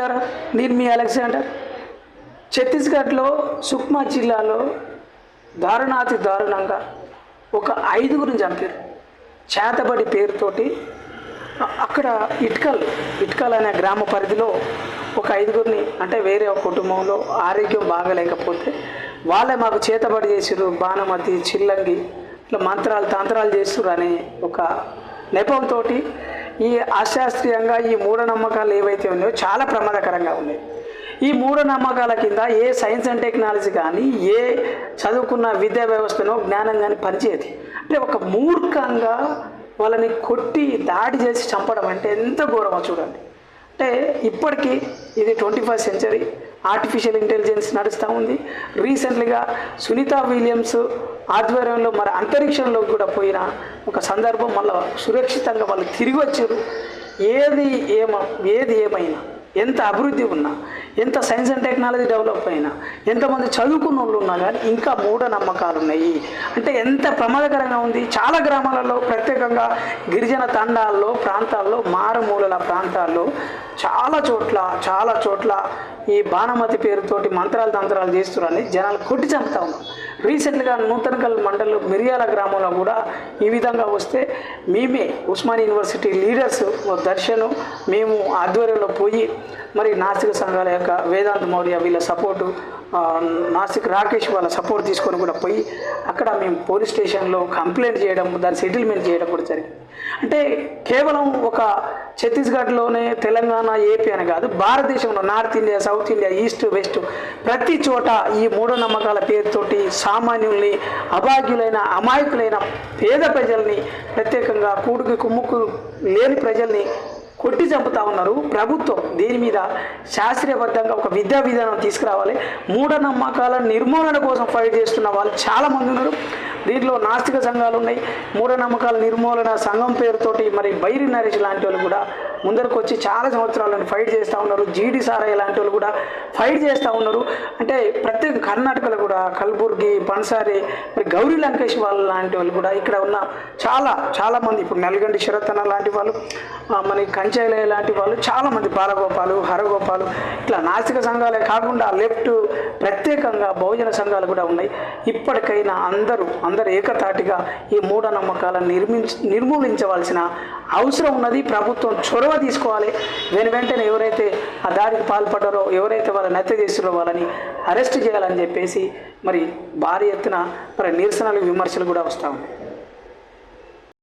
మిత్రులారా, నేను మీ అలెగ్జాండర్. ఛత్తీస్గఢ్లో సుక్మా జిల్లాలో దారుణాతి దారుణంగా ఒక 5గురిని చంపారు. చేతబడి పేరుతోటి అక్కడ ఇట్కల్ అనే గ్రామ పరిధిలో ఒక 5గురిని, అంటే వేరే ఒక కుటుంబంలో ఆరోగ్యం బాగలేకపోతే వాళ్ళే మాకు చేతబడి చేసిరు, బాణమతి, చిల్లంగి, ఇట్లా మంత్రాలు తంత్రాలు చేస్తురు అనే ఒక నెపంతో ఈ అశాస్త్రీయంగా ఈ మూఢనమ్మకాలు ఏవైతే ఉన్నాయో చాలా ప్రమాదకరంగా ఉన్నాయి. ఈ మూఢనమ్మకాల కింద ఏ సైన్స్ అండ్ టెక్నాలజీ కానీ ఏ చదువుకున్న విద్యా వ్యవస్థనో జ్ఞానం కానీ పనిచేయదు. అంటే ఒక మూర్ఖంగా వాళ్ళని కొట్టి దాడి చేసి చంపడం అంటే ఎంత ఘోరమో చూడండి. అంటే ఇప్పటికీ ఇది 21st సెంచరీ, ఆర్టిఫిషియల్ ఇంటెలిజెన్స్ నడుస్తూ ఉంది. రీసెంట్లీగా సునీత విలియమ్స్ ఆధ్వర్యంలో మరి అంతరిక్షంలో కూడా పోయిన ఒక సందర్భం, మళ్ళీ సురక్షితంగా వాళ్ళు తిరిగి వచ్చారు. ఏది ఏమైనా, ఎంత అభివృద్ధి ఉన్నా, ఎంత సైన్స్ అండ్ టెక్నాలజీ డెవలప్ అయినా, ఎంతమంది చదువుకున్న వాళ్ళు ఉన్నా కానీ ఇంకా మూఢనమ్మకాలు ఉన్నాయి. అంటే ఎంత ప్రమాదకరంగా ఉంది. చాలా గ్రామాలలో, ప్రత్యేకంగా గిరిజన తండాల్లో, ప్రాంతాల్లో, మారుమూలల ప్రాంతాల్లో చాలా చోట్ల ఈ బాణమతి పేరుతోటి మంత్రాలు తంత్రాలు చేస్తున్నారని జనాలు కొట్టి చంపుతా ఉన్నారు. రీసెంట్గా నూతనకల్ మండలం మిరియాల గ్రామంలో కూడా ఈ విధంగా వస్తే మేమే ఉస్మానియా యూనివర్సిటీ లీడర్స్ దర్శను మేము ఆధ్వర్యంలో పోయి మరి నాస్తిక సంఘాల యొక్క వేదాంత మౌర్య వీళ్ళ సపోర్టు, నాస్తిక్ రాకేష్ వాళ్ళ సపోర్ట్ తీసుకొని కూడా పోయి అక్కడ మేము పోలీస్ స్టేషన్లో కంప్లైంట్ చేయడం, దాన్ని సెటిల్మెంట్ చేయడం కూడా జరిగింది. అంటే కేవలం ఒక ఛత్తీస్గఢ్లోనే, తెలంగాణ, ఏపీ అని కాదు, భారతదేశంలో north India, south India, east west ప్రతి చోట ఈ మూఢనమ్మకాల పేరుతోటి సామాన్యుల్ని, అభాగ్యులైన, అమాయకులైన పేద ప్రజల్ని, ప్రత్యేకంగా కూడుకు కుమ్ముకు లేని ప్రజల్ని కొట్టి చంపుతా ఉన్నారు. ప్రభుత్వం దీని మీద శాస్త్రీయబద్ధంగా ఒక విద్యా విధానం తీసుకురావాలి. మూఢనమ్మకాల నిర్మూలన కోసం ఫైట్ చేస్తున్న వాళ్ళు చాలామంది ఉన్నారు. దీంట్లో నాస్తిక సంఘాలు ఉన్నాయి. మూఢనమ్మకాల నిర్మూలన సంఘం పేరుతోటి మరి బైరి నరేష్ లాంటి వాళ్ళు కూడా ముందరకు వచ్చి చాలా సంవత్సరాలను ఫైట్ చేస్తూ ఉన్నారు. జీడి సారయ్య లాంటి వాళ్ళు కూడా ఫైట్ చేస్తూ ఉన్నారు. అంటే ప్రత్యేక కర్ణాటకలో కూడా కల్బుర్గి, పన్సారి, మరి గౌరీ లంకేష్ వాళ్ళు లాంటి వాళ్ళు కూడా ఇక్కడ ఉన్న చాలామంది, ఇప్పుడు నల్గండి శరతన లాంటి వాళ్ళు, మన కంచైలయ్య లాంటి వాళ్ళు చాలామంది, బాలగోపాలు, హరగోపాలు, ఇట్లా నాస్తిక సంఘాలే కాకుండా లెఫ్ట్ ప్రత్యేకంగా బహుజన సంఘాలు కూడా ఉన్నాయి. ఇప్పటికైనా అందరూ ఏకతాటిగా ఈ మూఢనమ్మకాలను నిర్మూలించవలసిన అవసరం ఉన్నది. ప్రభుత్వం చొరవ తీసుకోవాలి. వెంటనే ఎవరైతే ఆ దాడికి పాల్పడ్డారో, ఎవరైతే వాళ్ళని హత్య చేస్తున్నారో వాళ్ళని అరెస్ట్ చేయాలని చెప్పేసి మరి భారీ ఎత్తున మరి నిరసనలు, విమర్శలు కూడా వస్తూ ఉన్నాయి.